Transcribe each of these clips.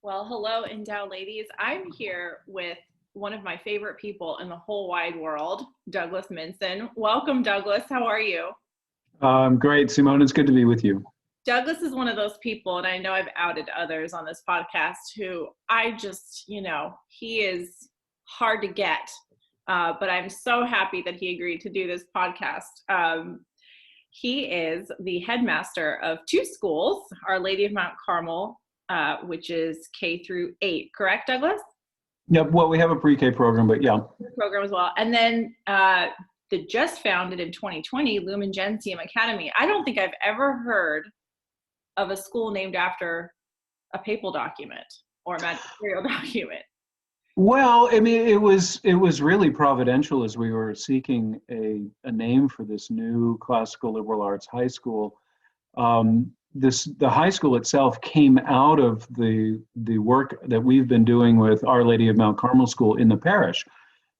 Well, hello, Endow ladies. I'm here with one of my favorite people in the whole wide world, Douglas Minson. Welcome, Douglas. How are you? Great, Simone. It's good to be with you. Douglas is one of those people, and I know I've outed others on this podcast, who I just, he is hard to get. But I'm so happy that he agreed to do this podcast. He is the headmaster of two schools, Our Lady of Mount Carmel, which is K through 8, correct, Douglas? Yeah, well, we have a pre-K program, but yeah. Program as well. And then the just founded in 2020 Lumen Gentium Academy. I don't think I've ever heard of a school named after a papal document or a magisterial document. Well, I mean, it was really providential as we were seeking a name for this new classical liberal arts high school. The high school itself came out of the work that we've been doing with Our Lady of Mount Carmel School in the parish.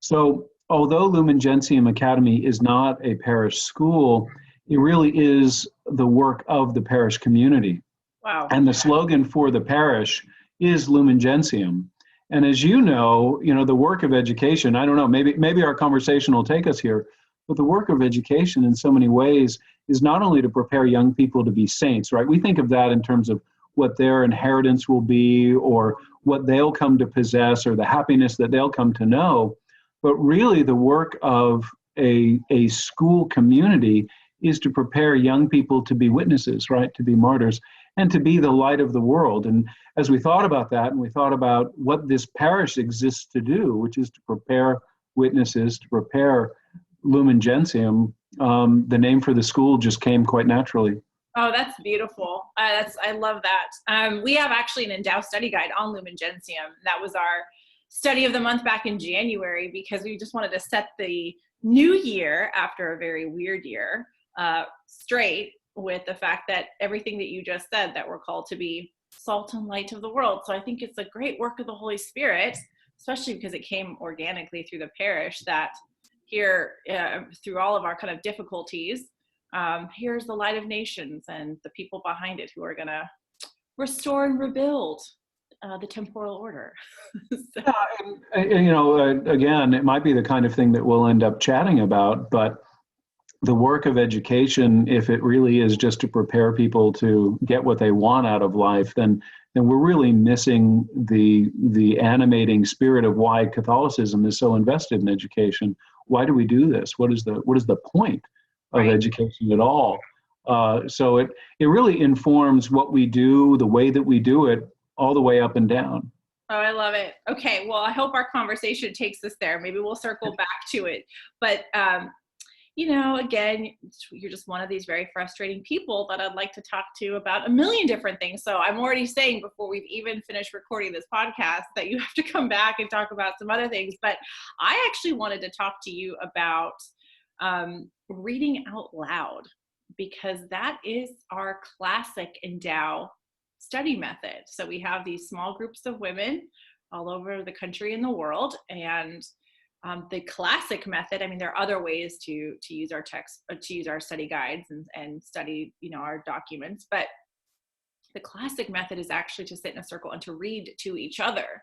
So although Lumen Gentium Academy is not a parish school, it really is the work of the parish community. Wow. And the slogan for the parish is Lumen Gentium. And as you know, the work of education, I don't know, maybe our conversation will take us here, but the work of education in so many ways is not only to prepare young people to be saints, right? We think of that in terms of what their inheritance will be or what they'll come to possess or the happiness that they'll come to know. But really the work of a school community is to prepare young people to be witnesses, right? To be martyrs and to be the light of the world. And as we thought about that and we thought about what this parish exists to do, which is to prepare witnesses, to prepare Lumen Gentium, the name for the school just came quite naturally. Oh, that's beautiful. I love that. We have actually an Endow study guide on Lumen Gentium. That was our study of the month back in January because we just wanted to set the new year after a very weird year straight with the fact that everything that you just said, that we're called to be salt and light of the world. So I think it's a great work of the Holy Spirit, especially because it came organically through the parish, that here through all of our kind of difficulties, here's the light of nations and the people behind it who are going to restore and rebuild the temporal order. So. Again, it might be the kind of thing that we'll end up chatting about, but the work of education, if it really is just to prepare people to get what they want out of life, then we're really missing the animating spirit of why Catholicism is so invested in education. Why do we do this? What is the point of Right. education at all? So it really informs what we do, the way that we do it, all the way up and down. Oh, I love it. Okay, well, I hope our conversation takes us there. Maybe we'll circle back to it. But again, you're just one of these very frustrating people that I'd like to talk to about a million different things. So I'm already saying before we've even finished recording this podcast that you have to come back and talk about some other things. But I actually wanted to talk to you about reading out loud, because that is our classic Endow study method. So we have these small groups of women all over the country and the world, and the classic method, I mean, there are other ways to use our text, to use our study guides and study, our documents, but the classic method is actually to sit in a circle and to read to each other.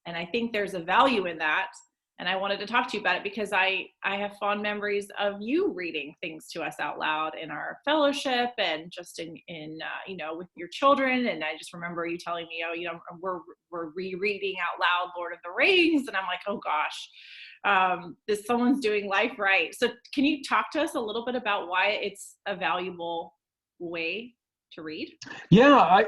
And I think there's a value in that. And I wanted to talk to you about it because I have fond memories of you reading things to us out loud in our fellowship and just in with your children. And I just remember you telling me, we're rereading out loud Lord of the Rings. And I'm like, oh gosh, someone's doing life right. So can you talk to us a little bit about why it's a valuable way to read? Yeah,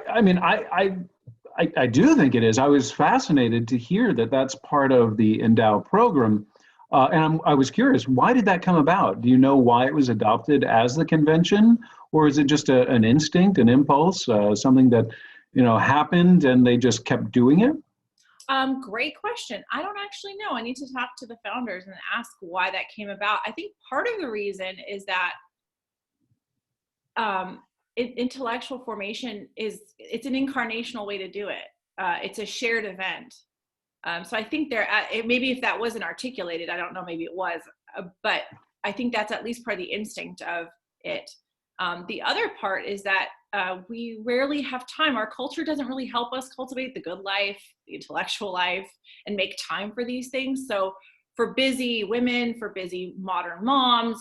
I do think it is. I was fascinated to hear that that's part of the Endow program. And I was curious, why did that come about? Do you know why it was adopted as the convention? Or is it just an instinct, an impulse, something that, happened and they just kept doing it? Great question. I don't actually know. I need to talk to the founders and ask why that came about. I think part of the reason is that intellectual formation it's an incarnational way to do it. It's a shared event. So I think maybe if that wasn't articulated, I don't know, maybe it was, but I think that's at least part of the instinct of it. The other part is that we rarely have time. Our culture doesn't really help us cultivate the good life, the intellectual life, and make time for these things. So for busy women, for busy modern moms,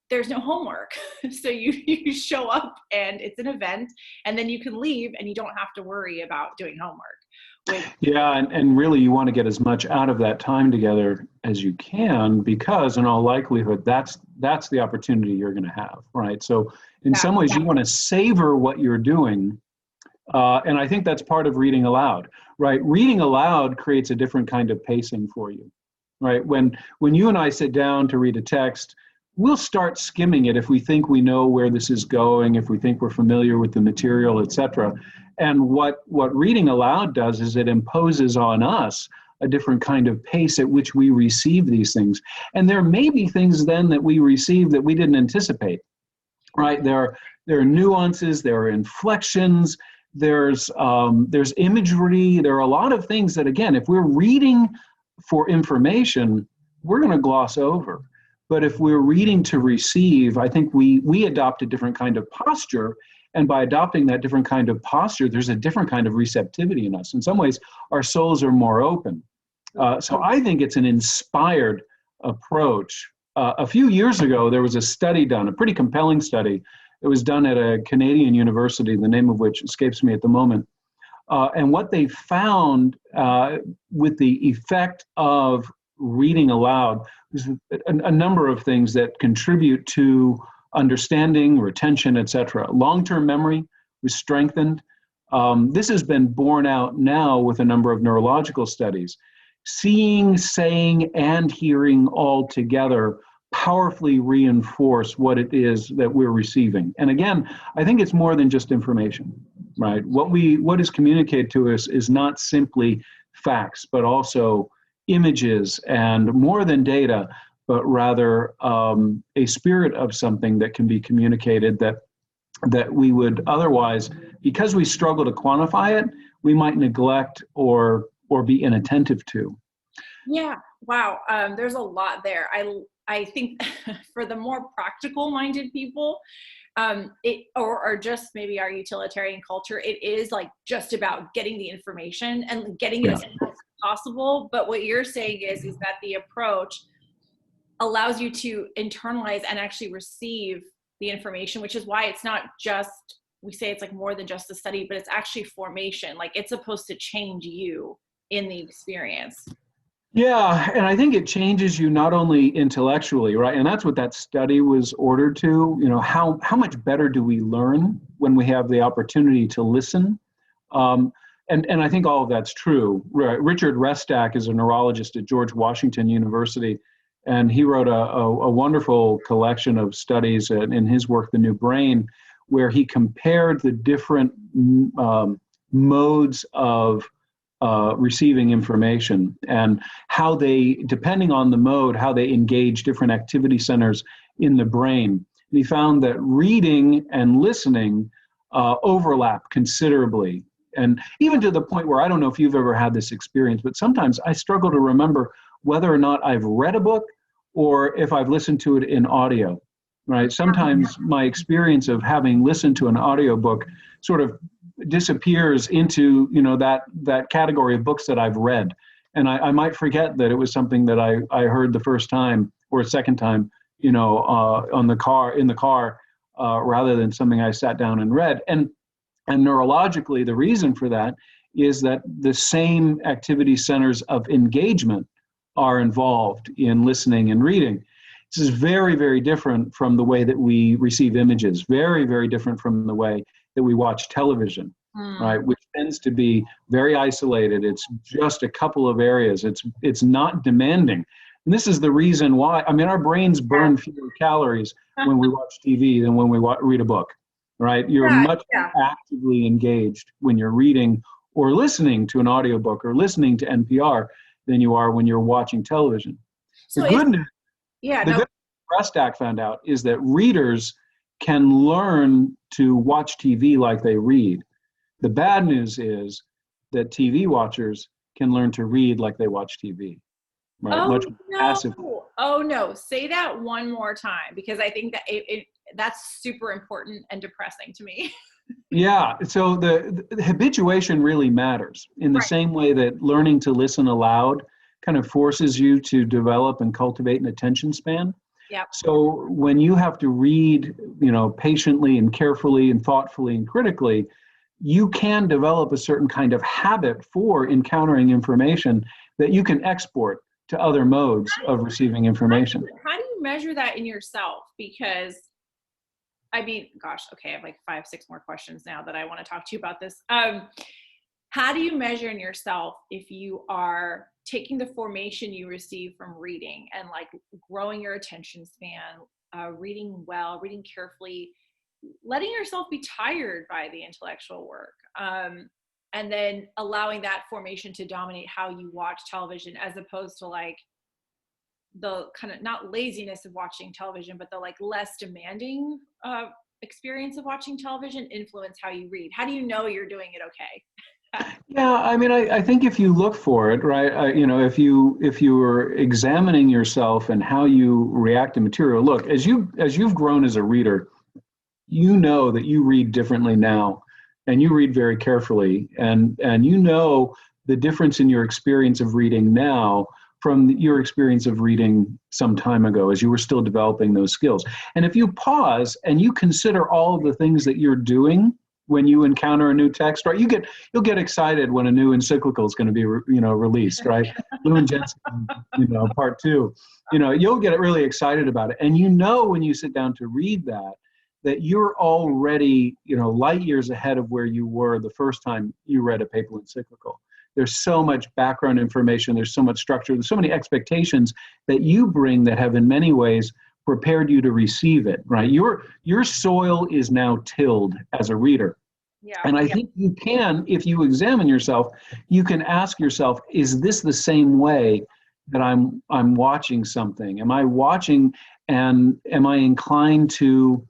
there's no homework. So you show up and it's an event, and then you can leave and you don't have to worry about doing homework. Yeah, and really you want to get as much out of that time together as you can, because in all likelihood, that's the opportunity you're going to have, right? So in some ways you want to savor what you're doing. And I think that's part of reading aloud, right? Reading aloud creates a different kind of pacing for you, right? When you and I sit down to read a text, we'll start skimming it if we think we know where this is going, if we think we're familiar with the material, etc. And what reading aloud does is it imposes on us a different kind of pace at which we receive these things. And there may be things then that we receive that we didn't anticipate, right? There are nuances, there are inflections, there's imagery, there are a lot of things that, again, if we're reading for information, we're going to gloss over. But if we're reading to receive, I think we adopt a different kind of posture. And by adopting that different kind of posture, there's a different kind of receptivity in us. In some ways, our souls are more open. So I think it's an inspired approach. A few years ago, there was a study done, a pretty compelling study. It was done at a Canadian university, the name of which escapes me at the moment. And what they found with the effect of reading aloud is a number of things that contribute to understanding, retention, etc. Long-term memory was strengthened. This has been borne out now with a number of neurological studies. Seeing, saying, and hearing all together powerfully reinforce what it is that we're receiving. And again, I think it's more than just information, right? What is communicated to us is not simply facts, but also images, and more than data, but rather a spirit of something that can be communicated that we would otherwise, because we struggle to quantify it, we might neglect or be inattentive to. Yeah, wow. There's a lot there. I think for the more practical minded people, or just maybe our utilitarian culture, it is like just about getting the information and getting it as fast as possible. But what you're saying is that the approach allows you to internalize and actually receive the information, which is why it's not just, we say it's like more than just a study, but it's actually formation. Like it's supposed to change you in the experience. Yeah, and I think it changes you not only intellectually, right? And that's what that study was ordered to. How much better do we learn when we have the opportunity to listen? And I think all of that's true. Richard Restak is a neurologist at George Washington University, and he wrote a wonderful collection of studies in his work, The New Brain, where he compared the different modes of receiving information and how they, depending on the mode, how they engage different activity centers in the brain. And he found that reading and listening overlap considerably. And even to the point where, I don't know if you've ever had this experience, but sometimes I struggle to remember whether or not I've read a book or if I've listened to it in audio, right? Sometimes my experience of having listened to an audiobook sort of disappears into that category of books that I've read, and I might forget that it was something that I heard the first time or a second time in the car rather than something I sat down and read. And neurologically, the reason for that is that the same activity centers of engagement are involved in listening and reading. This is very, very different from the way that we receive images, very, very different from the way that we watch television, right? Which tends to be very isolated. It's just a couple of areas. It's not demanding. And this is the reason why, our brains burn fewer calories when we watch TV than when we read a book, right? You're much more actively engaged when you're reading or listening to an audiobook or listening to NPR than you are when you're watching television. So the good news Restak found out is that readers can learn to watch TV like they read. The bad news is that TV watchers can learn to read like they watch TV. Right? Oh no! Say that one more time, because I think that that's super important and depressing to me. Yeah, so the habituation really matters in the Right. same way that learning to listen aloud kind of forces you to develop and cultivate an attention span. Yep. So when you have to read, patiently and carefully and thoughtfully and critically, you can develop a certain kind of habit for encountering information that you can export to other modes of receiving information. How do you measure that in yourself? Because I mean, gosh, okay, I have like 5, 6 more questions now that I want to talk to you about this. How do you measure in yourself if you are taking the formation you receive from reading and like growing your attention span, reading well, reading carefully, letting yourself be tired by the intellectual work, and then allowing that formation to dominate how you watch television, as opposed to like the kind of not laziness of watching television, but the like less demanding experience of watching television influence how you read? How do you know you're doing it okay? Yeah, I mean, I think if you look for it, right, if you are examining yourself and how you react to material, look, as you've grown as a reader, you know that you read differently now, and you read very carefully, and you know the difference in your experience of reading now from your experience of reading some time ago as you were still developing those skills. And if you pause and you consider all of the things that you're doing when you encounter a new text, right? You'll get excited when a new encyclical is going to be released, right? Lumen Gentium, part 2. You'll get really excited about it. And when you sit down to read that you're already, light years ahead of where you were the first time you read a papal encyclical. There's so much background information, there's so much structure, there's so many expectations that you bring that have in many ways prepared you to receive it, right? Your soil is now tilled as a reader. Yeah. And I think you can, if you examine yourself, you can ask yourself, is this the same way that I'm watching something? Am I watching, and am I inclined to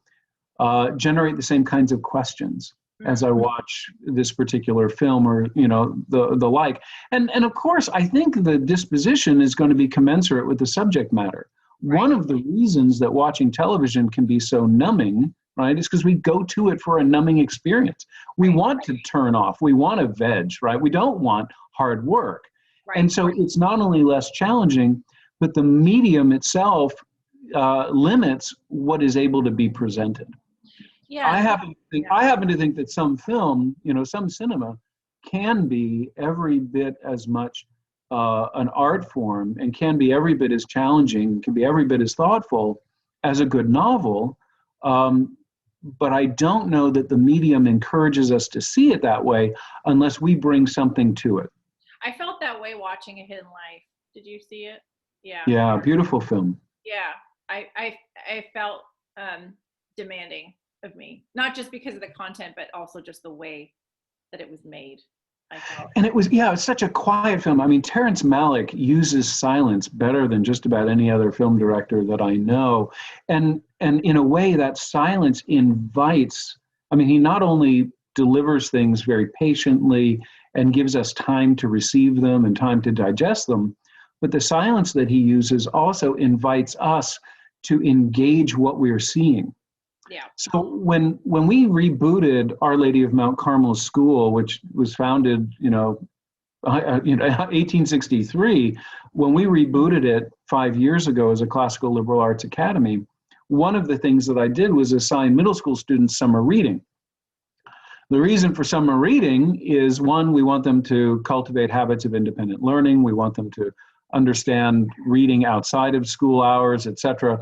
generate the same kinds of questions as I watch this particular film, or the like? And of course, I think the disposition is going to be commensurate with the subject matter. Right. One of the reasons that watching television can be so numbing, right, is because we go to it for a numbing experience. We want to turn off. We want to veg, right? We don't want hard work. Right. And so it's not only less challenging, but the medium itself limits what is able to be presented. Yeah. I happen to think that some film, some cinema can be every bit as much an art form, and can be every bit as challenging, can be every bit as thoughtful as a good novel. But I don't know that the medium encourages us to see it that way unless we bring something to it. I felt that way watching A Hidden Life. Did you see it? Yeah. Yeah, beautiful film. Yeah, I felt demanding of me, not just because of the content, but also just the way that it was made. And it's such a quiet film. I mean, Terrence Malick uses silence better than just about any other film director that I know. And in a way, that silence invites, he not only delivers things very patiently and gives us time to receive them and time to digest them, but the silence that he uses also invites us to engage what we're seeing. Yeah. So when we rebooted Our Lady of Mount Carmel School, which was founded, 1863, when we rebooted it 5 years ago as a classical liberal arts academy, one of the things that I did was assign middle school students summer reading. The reason for summer reading is, one, we want them to cultivate habits of independent learning. We want them to understand reading outside of school hours, etc.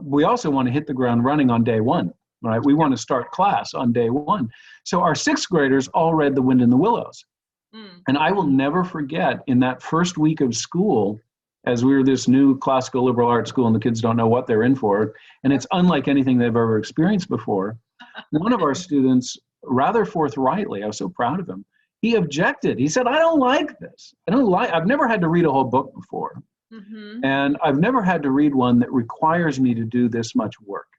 We also want to hit the ground running on day one, right? We want to start class on day one. So our 6th graders all read The Wind in the Willows. And I will never forget, in that first week of school, as we were this new classical liberal arts school and the kids don't know what they're in for, and it's unlike anything they've ever experienced before, one of our students, rather forthrightly, I was so proud of him, he objected. He said, I don't like this. I've never had to read a whole book before. And I've never had to read one that requires me to do this much work.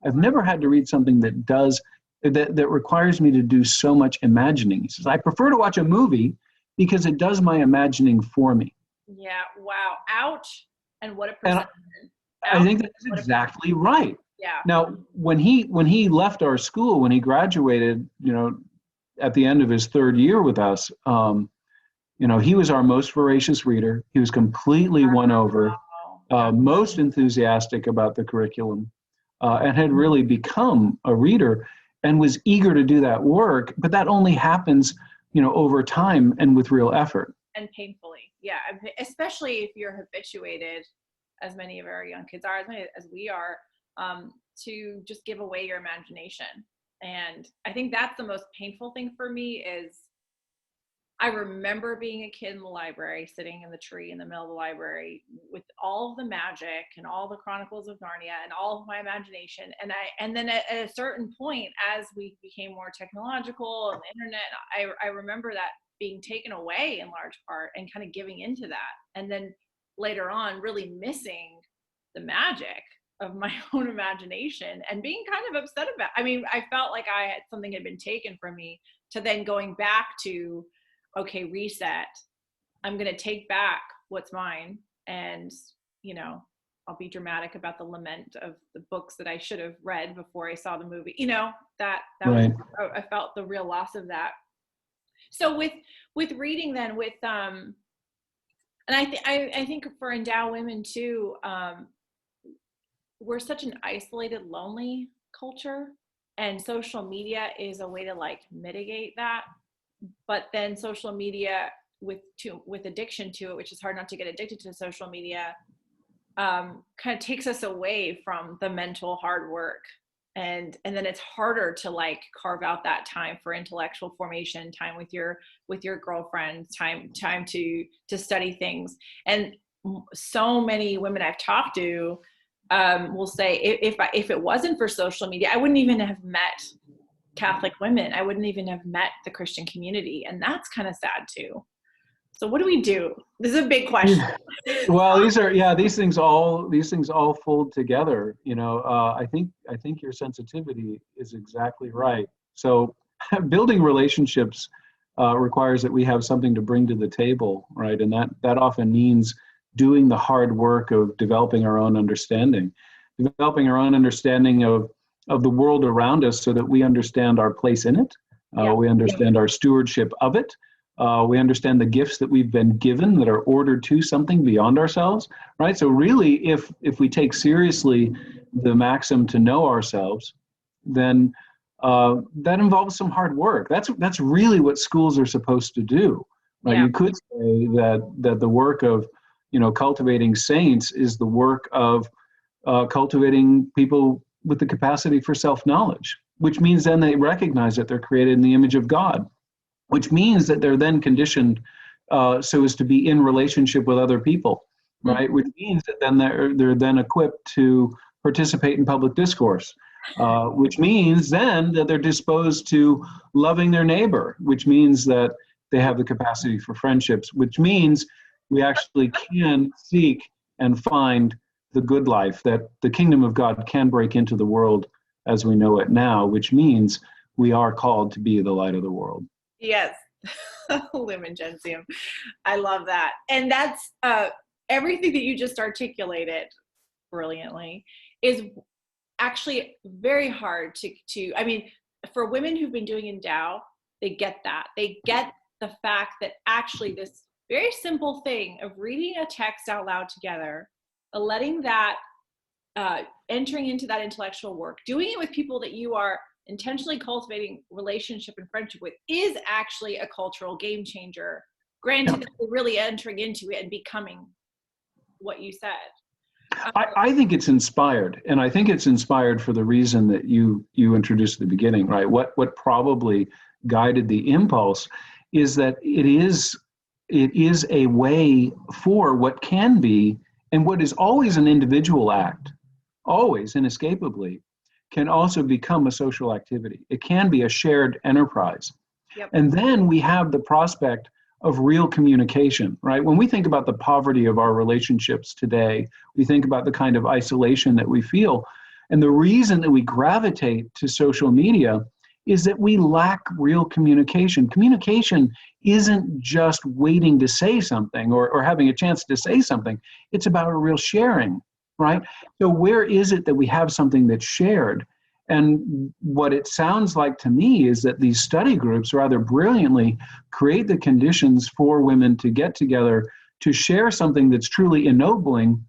I've never had to read something that requires me to do so much imagining. He says, I prefer to watch a movie because it does my imagining for me. Yeah, wow. Ouch. And what a perception. I think that's exactly right. Yeah. Now, when he left our school, when he graduated, at the end of his third year with us, he was our most voracious reader. He was completely won over, most enthusiastic about the curriculum, and had really become a reader and was eager to do that work. But that only happens, over time and with real effort. And painfully. Yeah. Especially if you're habituated, as many of our young kids are, as we are, to just give away your imagination. And I think that's the most painful thing for me is I remember being a kid in the library, sitting in the tree in the middle of the library with all of the magic and all the Chronicles of Narnia and all of my imagination. And then at a certain point, as we became more technological and the internet, I remember that being taken away in large part and kind of giving into that. And then later on, really missing the magic of my own imagination and being kind of upset about it. I mean, I felt like something had been taken from me, to then going back to, okay, reset. I'm going to take back what's mine. And, I'll be dramatic about the lament of the books that I should have read before I saw the movie. That Right. I felt the real loss of that. So with reading then, and I think for Endow women too, we're such an isolated, lonely culture, and social media is a way to mitigate that. But then social media with addiction to it, which is hard not to get addicted to social media, kind of takes us away from the mental hard work. And then it's harder to carve out that time for intellectual formation, time with your girlfriends, time to study things. And so many women I've talked to will say, if it wasn't for social media, I wouldn't even have met Catholic women. I wouldn't even have met the Christian community. And that's kind of sad too. So what do we do? This is a big question. Well, these things all fold together. I think your sensitivity is exactly right. So building relationships requires that we have something to bring to the table, right? And that often means doing the hard work of developing our own understanding of the world around us, so that we understand our place in it. We understand our stewardship of it. We understand the gifts that we've been given that are ordered to something beyond ourselves, right? So really, if we take seriously the maxim to know ourselves, then that involves some hard work. That's really what schools are supposed to do, right? You could say that the work of cultivating saints is the work of cultivating people with the capacity for self-knowledge, which means then they recognize that they're created in the image of God, which means that they're then conditioned so as to be in relationship with other people, right? Mm-hmm. Which means that then they're then equipped to participate in public discourse, which means then that they're disposed to loving their neighbor, which means that they have the capacity for friendships, which means we actually can seek and find the good life, that the kingdom of God can break into the world as we know it now, which means we are called to be the light of the world. Yes. Lumen Gentium. I love that. And that's everything that you just articulated brilliantly is actually very hard to I mean, for women who've been doing Endow, they get that. They get the fact that actually this very simple thing of reading a text out loud together, letting that, entering into that intellectual work, doing it with people that you are intentionally cultivating relationship and friendship with, is actually a cultural game changer. Granted, that we're really entering into it and becoming what you said. I think it's inspired, and I think it's inspired for the reason that you introduced at the beginning, right? What probably guided the impulse is that it is a way for what can be, and what is always an individual act, always inescapably, can also become a social activity. It can be a shared enterprise. Yep. And then we have the prospect of real communication, right? When we think about the poverty of our relationships today, we think about the kind of isolation that we feel. And the reason that we gravitate to social media is that we lack real communication. Communication isn't just waiting to say something or having a chance to say something. It's about a real sharing, right? So where is it that we have something that's shared? And what it sounds like to me is that these study groups rather brilliantly create the conditions for women to get together to share something that's truly ennobling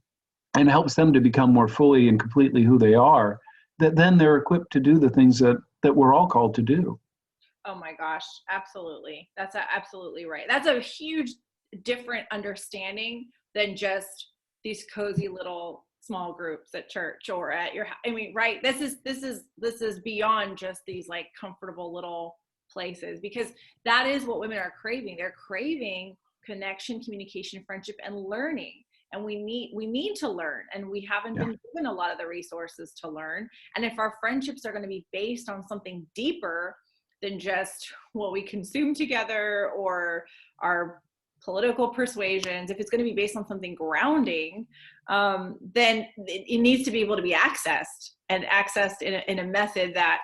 and helps them to become more fully and completely who they are, that then they're equipped to do the things that we're all called to do. Oh my gosh, absolutely. That's absolutely right. That's a huge different understanding than just these cozy little small groups at church or at your house. I mean, right? This is beyond just these like comfortable little places, because that is what women are craving. They're craving connection, communication, friendship, and learning. And we need to learn, and we haven't been given a lot of the resources to learn. And if our friendships are going to be based on something deeper than just what we consume together or our political persuasions, if it's going to be based on something grounding, then it needs to be able to be accessed, and accessed in a method that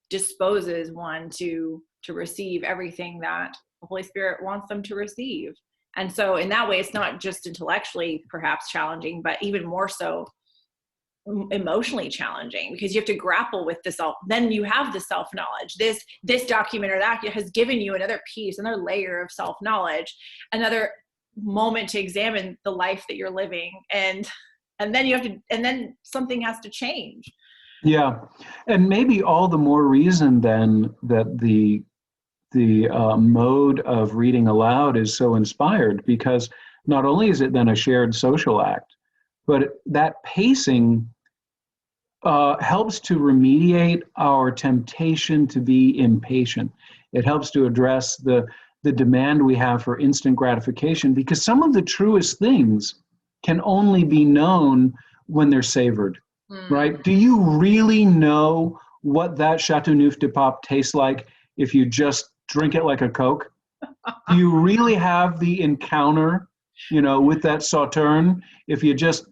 disposes one to receive everything that the Holy Spirit wants them to receive. And so in that way, it's not just intellectually perhaps challenging, but even more so emotionally challenging, because you have to grapple with the self. Then you have the self-knowledge. This document or that has given you another piece, another layer of self-knowledge, another moment to examine the life that you're living. And then something has to change. Yeah. And maybe all the more reason then that the mode of reading aloud is so inspired, because not only is it then a shared social act, but that pacing helps to remediate our temptation to be impatient. It helps to address the demand we have for instant gratification, because some of the truest things can only be known when they're savored, right? Do you really know what that Chateauneuf de Pape tastes like if you just drink it like a Coke? Do you really have the encounter, with that Sauterne if you just,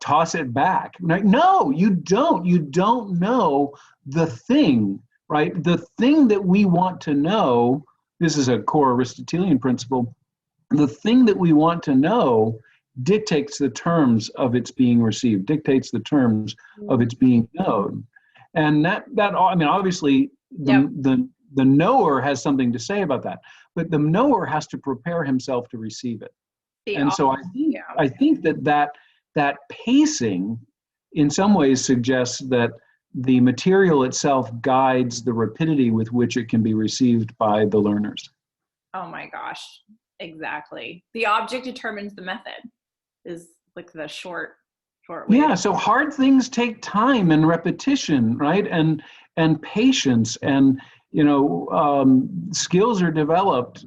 toss it back? Like, no, you don't. You don't know the thing, right? The thing that we want to know, this is a core Aristotelian principle, the thing that we want to know dictates the terms of its being received, dictates the terms of its being known. And that I mean, obviously, the knower has something to say about that, but the knower has to prepare himself to receive it. And so I think that pacing in some ways suggests that the material itself guides the rapidity with which it can be received by the learners. Oh my gosh, exactly. The object determines the method is like the short way. Yeah, so hard things take time and repetition, right? And patience, and skills are developed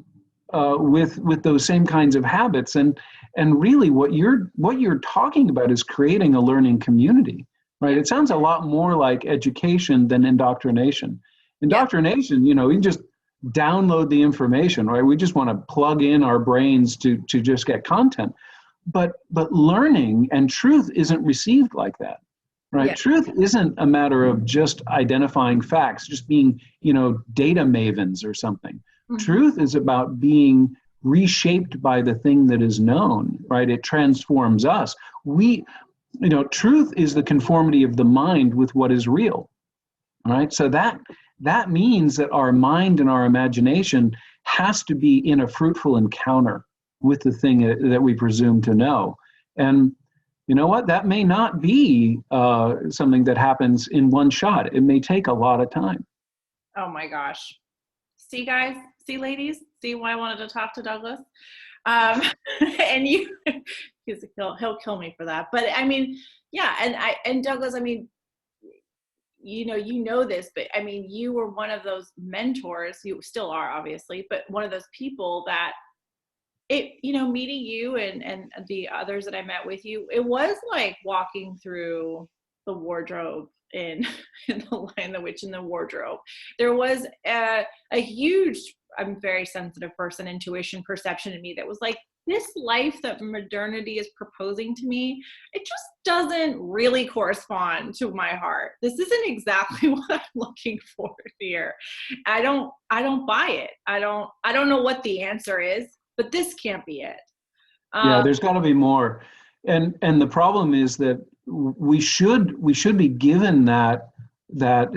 with those same kinds of habits. And really what you're talking about is creating a learning community, right? It sounds a lot more like education than indoctrination. Indoctrination, we just download the information, right? We just want to plug in our brains to just get content. But learning and truth isn't received like that, right? Truth isn't a matter of just identifying facts, just being, data mavens or something. Truth is about being reshaped by the thing that is known, right? It transforms us. Truth is the conformity of the mind with what is real, right? So that means that our mind and our imagination has to be in a fruitful encounter with the thing that we presume to know. And you know what? That may not be something that happens in one shot. It may take a lot of time. Oh my gosh. See, guys? See, ladies? See why I wanted to talk to Douglas? And he'll kill me for that. But I mean, yeah. And Douglas, I mean, you know this, but I mean, you were one of those mentors, you still are obviously, but one of those people that meeting you and the others that I met with you, it was like walking through the wardrobe in The Lion, the Witch, and the Wardrobe. There was a huge, I'm very sensitive person, intuition, perception in me that was like, this life that modernity is proposing to me, it just doesn't really correspond to my heart. This isn't exactly what I'm looking for here. I don't buy it. I don't know what the answer is, but this can't be it. Yeah, there's got to be more. And the problem is that we should be given that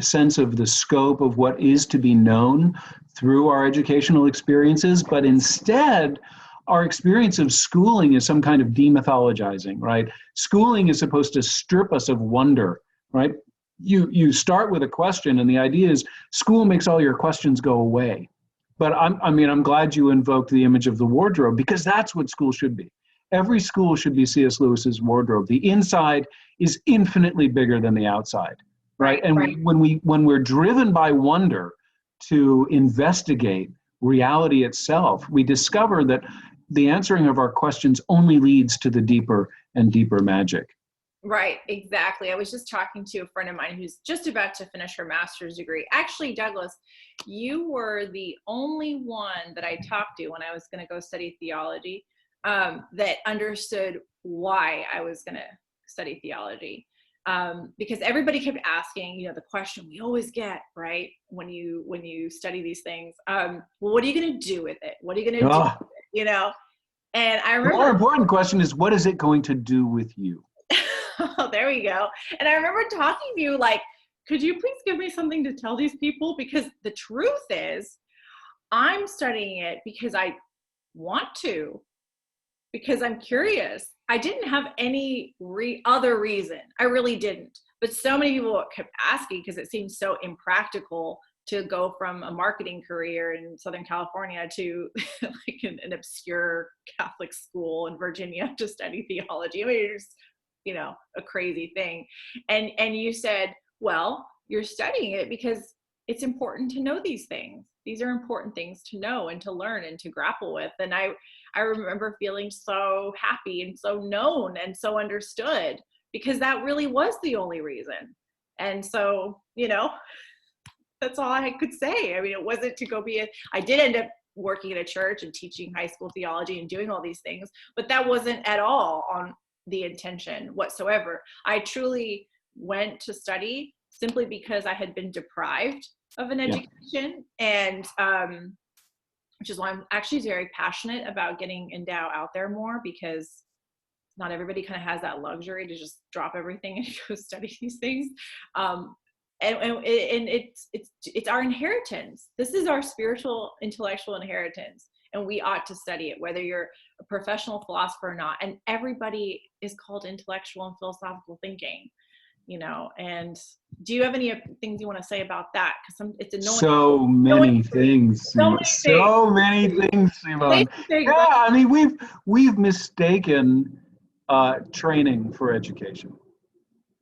sense of the scope of what is to be known through our educational experiences, but instead our experience of schooling is some kind of demythologizing, right? Schooling is supposed to strip us of wonder, right? You start with a question, and the idea is school makes all your questions go away. But I'm glad you invoked the image of the wardrobe, because that's what school should be. Every school should be C.S. Lewis's wardrobe. The inside is infinitely bigger than the outside, right? And right. when we're driven by wonder to investigate reality itself, we discover that the answering of our questions only leads to the deeper and deeper magic. Right, exactly. I was just talking to a friend of mine who's just about to finish her master's degree. Actually, Douglas, you were the only one that I talked to when I was going to go study theology that understood why I was going to study theology. Because everybody kept asking, the question we always get, right, when you study these things, well, what are you going to do with it? What are you going to do with it? And I remember, the more important question is, what is it going to do with you? Oh, there we go. And I remember talking to you like, could you please give me something to tell these people? Because the truth is, I'm studying it because I want to, because I'm curious. I didn't have any other reason. I really didn't. But so many people kept asking because it seemed so impractical to go from a marketing career in Southern California to like an obscure Catholic school in Virginia to study theology. I mean, it's a crazy thing. And you said, well, you're studying it because it's important to know these things. These are important things to know and to learn and to grapple with. And I remember feeling so happy and so known and so understood, because that really was the only reason. And so, that's all I could say. I mean, it wasn't to go I did end up working in a church and teaching high school theology and doing all these things, but that wasn't at all on the intention whatsoever. I truly went to study simply because I had been deprived of an education, and which is why I'm actually very passionate about getting Endow out there more, because not everybody kind of has that luxury to just drop everything and go study these things. And it's our inheritance. This is our spiritual, intellectual inheritance, and we ought to study it, whether you're a professional philosopher or not. And everybody is called intellectual and philosophical thinking, And do you have any things you want to say about that? Because it's annoying. So many things, Simone. So many things, Simone. Yeah, I mean, we've mistaken training for education.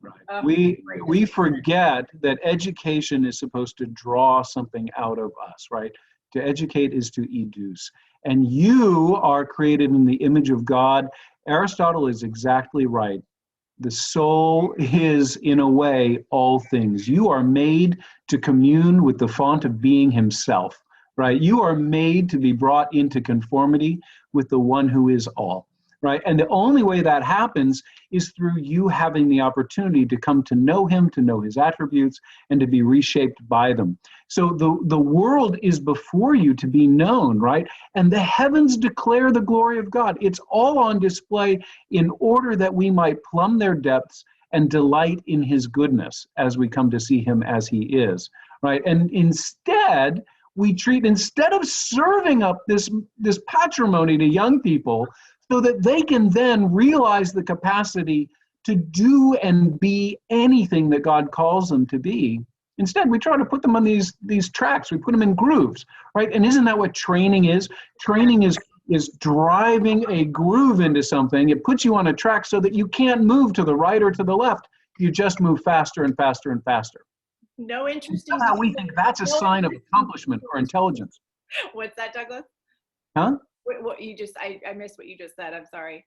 Right. We forget that education is supposed to draw something out of us, right? To educate is to educe. And you are created in the image of God. Aristotle is exactly right. The soul is, in a way, all things. You are made to commune with the font of being himself, right? You are made to be brought into conformity with the one who is all. Right? And the only way that happens is through you having the opportunity to come to know him, to know his attributes, and to be reshaped by them. So the world is before you to be known, right? And the heavens declare the glory of God. It's all on display in order that we might plumb their depths and delight in his goodness as we come to see him as he is, right? And instead of serving up this patrimony to young people, so that they can then realize the capacity to do and be anything that God calls them to be. Instead, we try to put them on these tracks. We put them in grooves, right? And isn't that what training is? Training is driving a groove into something. It puts you on a track so that you can't move to the right or to the left. You just move faster and faster and faster. No interesting. That's how we think that's a sign of accomplishment or intelligence. What's that, Douglas? Huh? What you just, I missed what you just said. I'm sorry.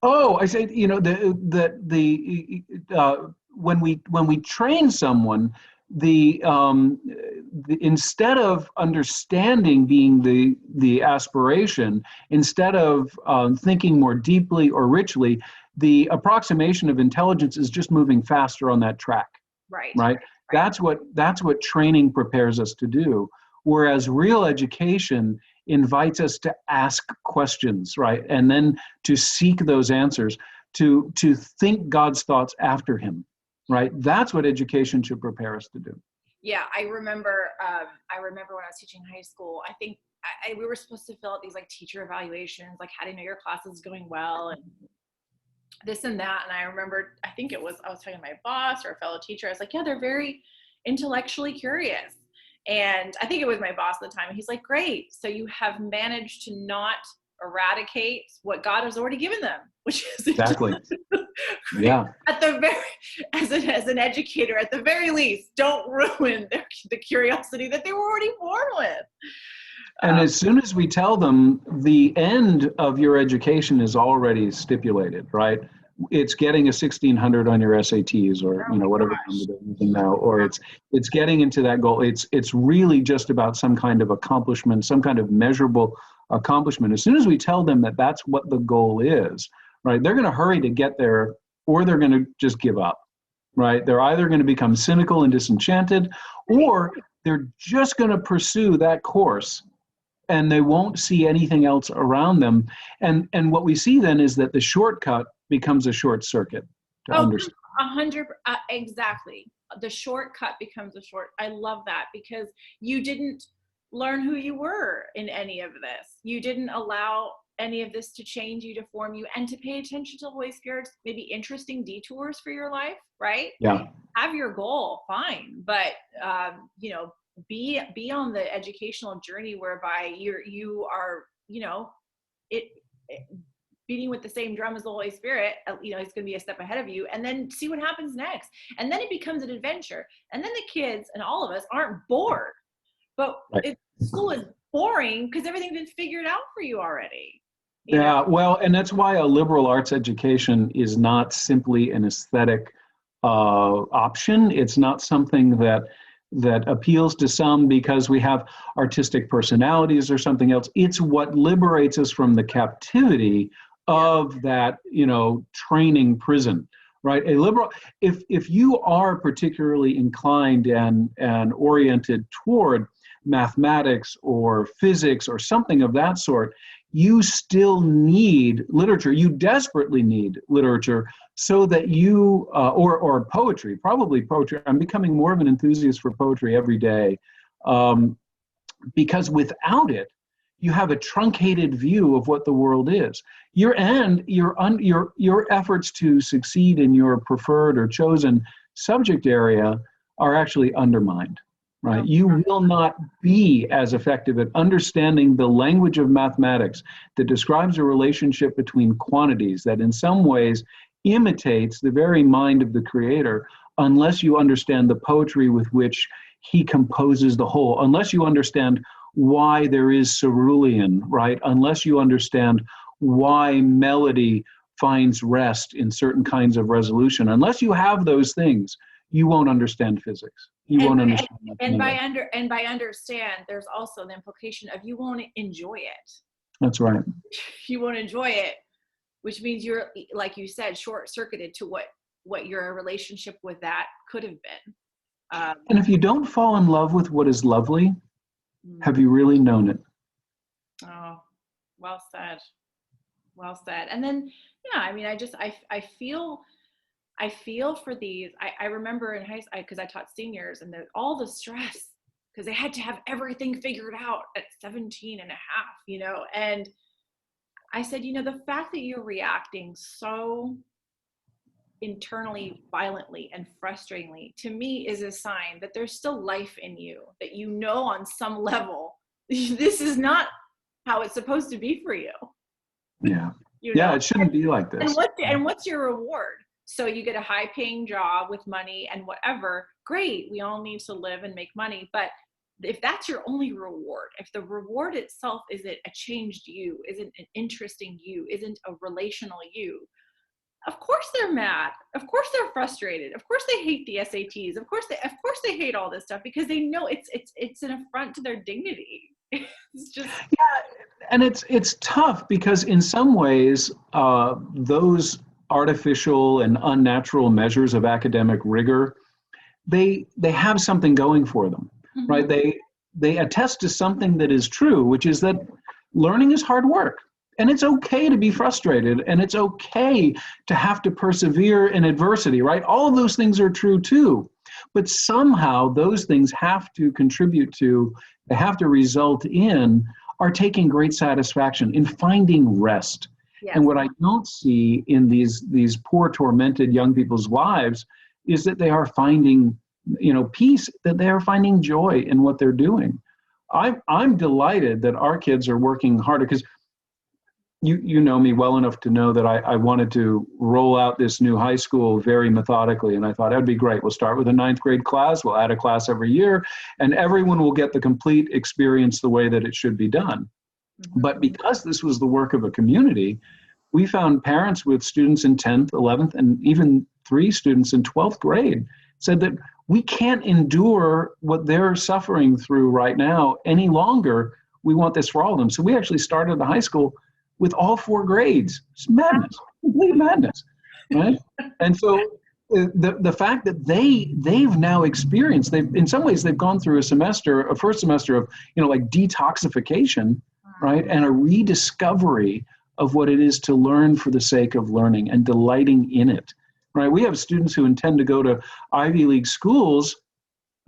Oh, I said, when we train someone, instead of understanding being the aspiration, instead of thinking more deeply or richly, the approximation of intelligence is just moving faster on that track. Right. That's what training prepares us to do. Whereas real education invites us to ask questions, right? And then to seek those answers. to think God's thoughts after him, right? That's what education should prepare us to do. Yeah, I remember when I was teaching high school, I think we were supposed to fill out these like teacher evaluations, like how do you know your class is going well and this and that. And I remember, I was talking to my boss or a fellow teacher. I was like, yeah, they're very intellectually curious. And I think it was my boss at the time. He's like, great. So you have managed to not eradicate what God has already given them, which is exactly. Yeah. At the very, as an educator, at the very least, don't ruin the curiosity that they were already born with. And as soon as we tell them the end of your education is already stipulated, right? It's getting a 1600 on your SATs or whatever number they're using now, or it's getting into that goal. It's really just about some kind of accomplishment, some kind of measurable accomplishment. As soon as we tell them that that's what the goal is, right? They're going to hurry to get there, or they're going to just give up, right? They're either going to become cynical and disenchanted, or they're just going to pursue that course and they won't see anything else around them. And what we see then is that the shortcut becomes a short circuit to understand. 100, exactly. The shortcut becomes I love that, because you didn't learn who you were in any of this. You didn't allow any of this to change you, to form you, and to pay attention to the Holy Spirit's maybe interesting detours for your life, right? Yeah. Have your goal, fine. But, be on the educational journey whereby you are, beating with the same drum as the Holy Spirit. He's going to be a step ahead of you, and then see what happens next. And then it becomes an adventure. And then the kids and all of us aren't bored, but school is boring because everything's been figured out for you already. Yeah, well, and that's why a liberal arts education is not simply an aesthetic option. It's not something that appeals to some because we have artistic personalities or something else. It's what liberates us from the captivity of that, training prison, right? A liberal, if you are particularly inclined and oriented toward mathematics or physics or something of that sort, you still need literature. You desperately need literature so that you, or poetry, probably poetry. I'm becoming more of an enthusiast for poetry every day, because without it, you have a truncated view of what the world is. Your efforts to succeed in your preferred or chosen subject area are actually undermined. Right? You will not be as effective at understanding the language of mathematics that describes a relationship between quantities that in some ways imitates the very mind of the Creator, unless you understand the poetry with which he composes the whole, unless you understand why there is cerulean, right? Unless you understand why melody finds rest in certain kinds of resolution. Unless you have those things, you won't understand physics. You won't understand. And by understand, there's also the implication of you won't enjoy it. That's right. You won't enjoy it, which means you're, like you said, short-circuited to what your relationship with that could have been. And if you don't fall in love with what is lovely, have you really known it? Oh, well said. Well said. And then, I feel for these. I remember in high school, because I taught seniors, and all the stress, because they had to have everything figured out at 17 and a half, and I said, the fact that you're reacting so internally violently and frustratingly, to me, is a sign that there's still life in you, that on some level, this is not how it's supposed to be for you. Yeah. Yeah, it shouldn't be like this. And what's your reward? So you get a high-paying job with money and whatever, great. We all need to live and make money. But if that's your only reward, if the reward itself isn't a changed you, isn't an interesting you, isn't a relational you, of course they're mad. Of course they're frustrated. Of course they hate the SATs. Of course they hate all this stuff, because they know it's an affront to their dignity. It's just and it's tough, because in some ways those artificial and unnatural measures of academic rigor, they have something going for them, right? They attest to something that is true, which is that learning is hard work. And it's okay to be frustrated, and it's okay to have to persevere in adversity, right? All of those things are true too. But somehow those things have to contribute to, they have to result in our taking great satisfaction in finding rest. Yes. And what I don't see in these poor, tormented young people's lives is that they are finding, peace, that they are finding joy in what they're doing. I'm delighted that our kids are working harder, because you know me well enough to know that I wanted to roll out this new high school very methodically. And I thought that'd be great. We'll start with a 9th grade class. We'll add a class every year, and everyone will get the complete experience the way that it should be done. Mm-hmm. But because this was the work of a community, we found parents with students in 10th, 11th, and even 3 students in 12th grade said that we can't endure what they're suffering through right now any longer. We want this for all of them. So we actually started the high school with all 4 grades. It's madness, complete madness, right? And so the fact that they've now experienced, in some ways they've gone through a first semester of, like detoxification, right? And a rediscovery of what it is to learn for the sake of learning and delighting in it, right? We have students who intend to go to Ivy League schools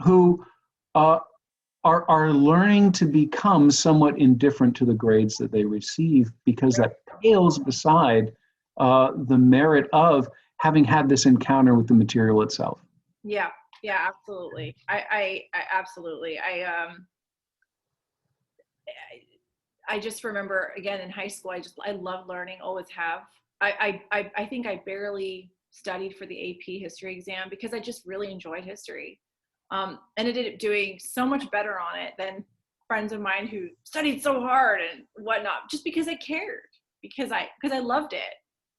who are learning to become somewhat indifferent to the grades that they receive, because that pales beside the merit of having had this encounter with the material itself. Yeah, absolutely. I absolutely. I just remember, again, in high school, I love learning, always have. I think I barely studied for the AP history exam because I just really enjoyed history. And ended up doing so much better on it than friends of mine who studied so hard and whatnot, just because I cared, because I loved it.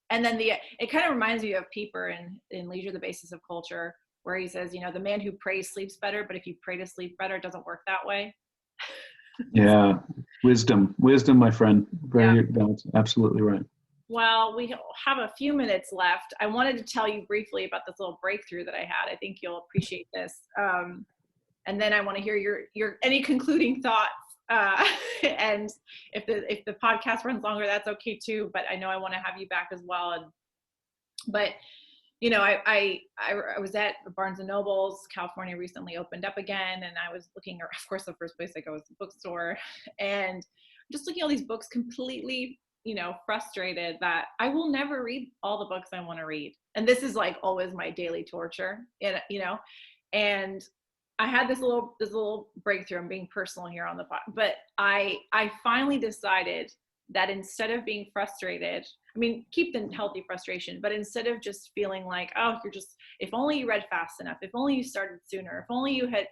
And then it kind of reminds me of Pieper in Leisure, the Basis of Culture, where he says, the man who prays sleeps better, but if you pray to sleep better, it doesn't work that way. Yeah, wisdom, my friend. That's absolutely right. Well, we have a few minutes left. I wanted to tell you briefly about this little breakthrough that I had. I think you'll appreciate this. And then I want to hear your any concluding thoughts. And if the podcast runs longer, that's okay too. But I know I want to have you back as well. But I was at Barnes and Noble's. California recently opened up again, and I was looking. Of course, the first place I go is the bookstore, and just looking at all these books, completely frustrated that I will never read all the books I want to read. And this is like always my daily torture, and I had this little breakthrough. I'm being personal here on the pod, but I finally decided that instead of being frustrated, keep the healthy frustration, but instead of just feeling like, oh, if only you read fast enough, if only you started sooner, if only you had,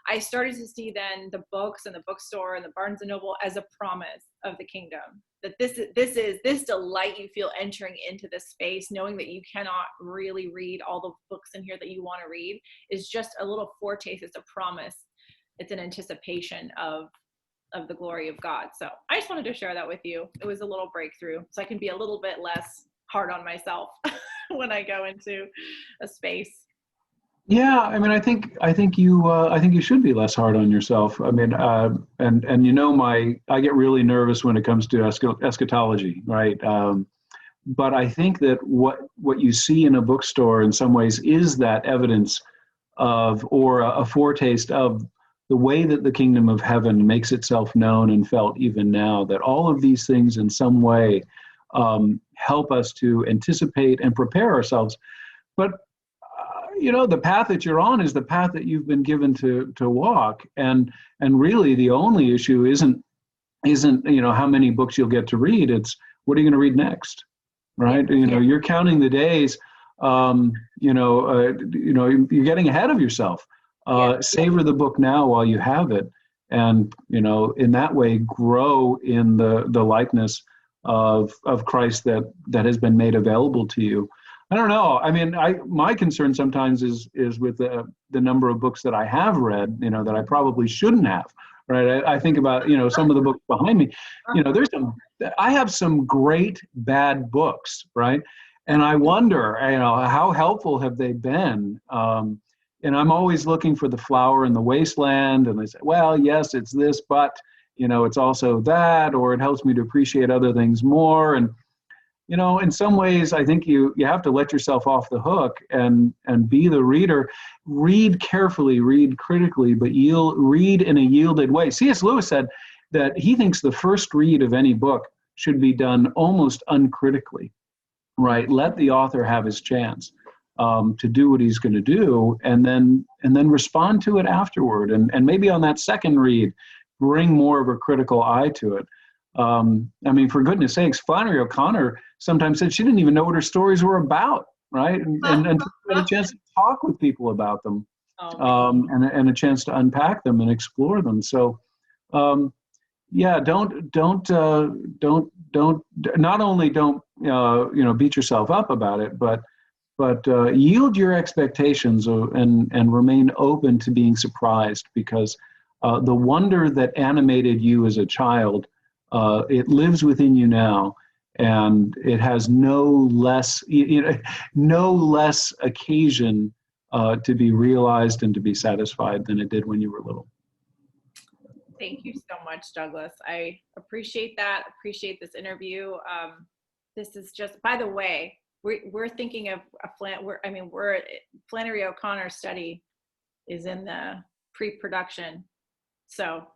I started to see then the books and the bookstore and the Barnes and Noble as a promise of the kingdom, that this delight you feel entering into this space, knowing that you cannot really read all the books in here that you want to read, is just a little foretaste. It's a promise. It's an anticipation of the glory of God. So I just wanted to share that with you. It was a little breakthrough, so I can be a little bit less hard on myself when I go into a space. Yeah, I think you should be less hard on yourself. I get really nervous when it comes to eschatology, right? But I think that what you see in a bookstore in some ways is that evidence of, or a foretaste of, the way that the kingdom of heaven makes itself known and felt even now, that all of these things in some way help us to anticipate and prepare ourselves. But, the path that you're on is the path that you've been given to walk. And really the only issue isn't how many books you'll get to read. It's what are you going to read next, right? Yeah. You're counting the days, you're getting ahead of yourself. Savor the book now while you have it, and in that way grow in the likeness of Christ that has been made available to you. I don't know. My concern sometimes is with the number of books that I have read, that I probably shouldn't have. Right? I think about some of the books behind me. I have some great bad books, right? And I wonder, how helpful have they been? And I'm always looking for the flower in the wasteland. And I say, well, yes, it's this, but, it's also that, or it helps me to appreciate other things more. And, in some ways, I think you have to let yourself off the hook and be the reader. Read carefully, read critically, but read in a yielded way. C.S. Lewis said that he thinks the first read of any book should be done almost uncritically, right? Let the author have his chance to do what he's going to do, and then respond to it afterward. And maybe on that second read, bring more of a critical eye to it. I mean, for goodness sakes, Flannery O'Connor sometimes said she didn't even know what her stories were about, right? And had a chance to talk with people about them, and a chance to unpack them and explore them. So, yeah, don't not only don't beat yourself up about it, but yield your expectations and remain open to being surprised, because the wonder that animated you as a child, it lives within you now, and it has no less occasion to be realized and to be satisfied than it did when you were little. Thank you so much, Douglas. I appreciate that. Appreciate this interview. This is just, by the way, we're thinking of Flannery O'Connor's study is in the pre-production. So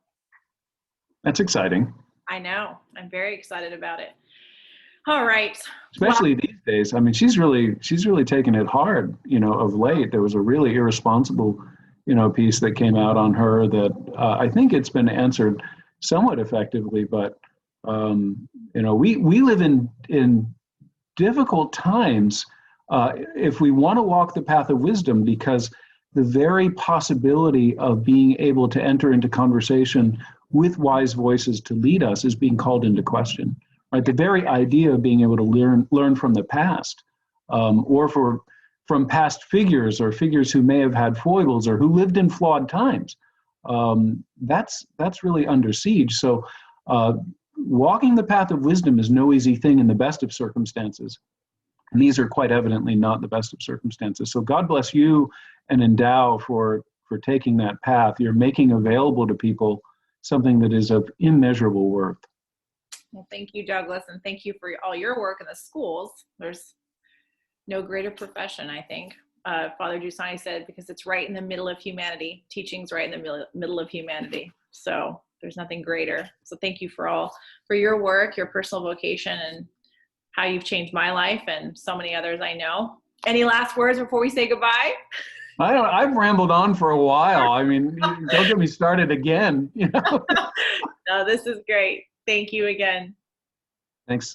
that's exciting. I know. I'm very excited about it. All right. Especially these days. I mean, she's really taken it hard, of late. There was a really irresponsible, piece that came out on her that I think it's been answered somewhat effectively, but we live in difficult times if we want to walk the path of wisdom, because the very possibility of being able to enter into conversation with wise voices to lead us is being called into question, right? The very idea of being able to learn from the past, or from past figures, or figures who may have had foibles or who lived in flawed times, that's really under siege. So walking the path of wisdom is no easy thing in the best of circumstances. And these are quite evidently not the best of circumstances. So God bless you and Endow for taking that path. You're making available to people something that is of immeasurable worth. Well, thank you, Douglas, and thank you for all your work in the schools. There's no greater profession, I think. Father Giussani said, because it's right in the middle of humanity. Teaching's right in the middle of humanity. So there's nothing greater. So thank you for your work, your personal vocation, and how you've changed my life and so many others I know. Any last words before we say goodbye? I've rambled on for a while. I mean, don't get me started again. No, this is great. Thank you again. Thanks.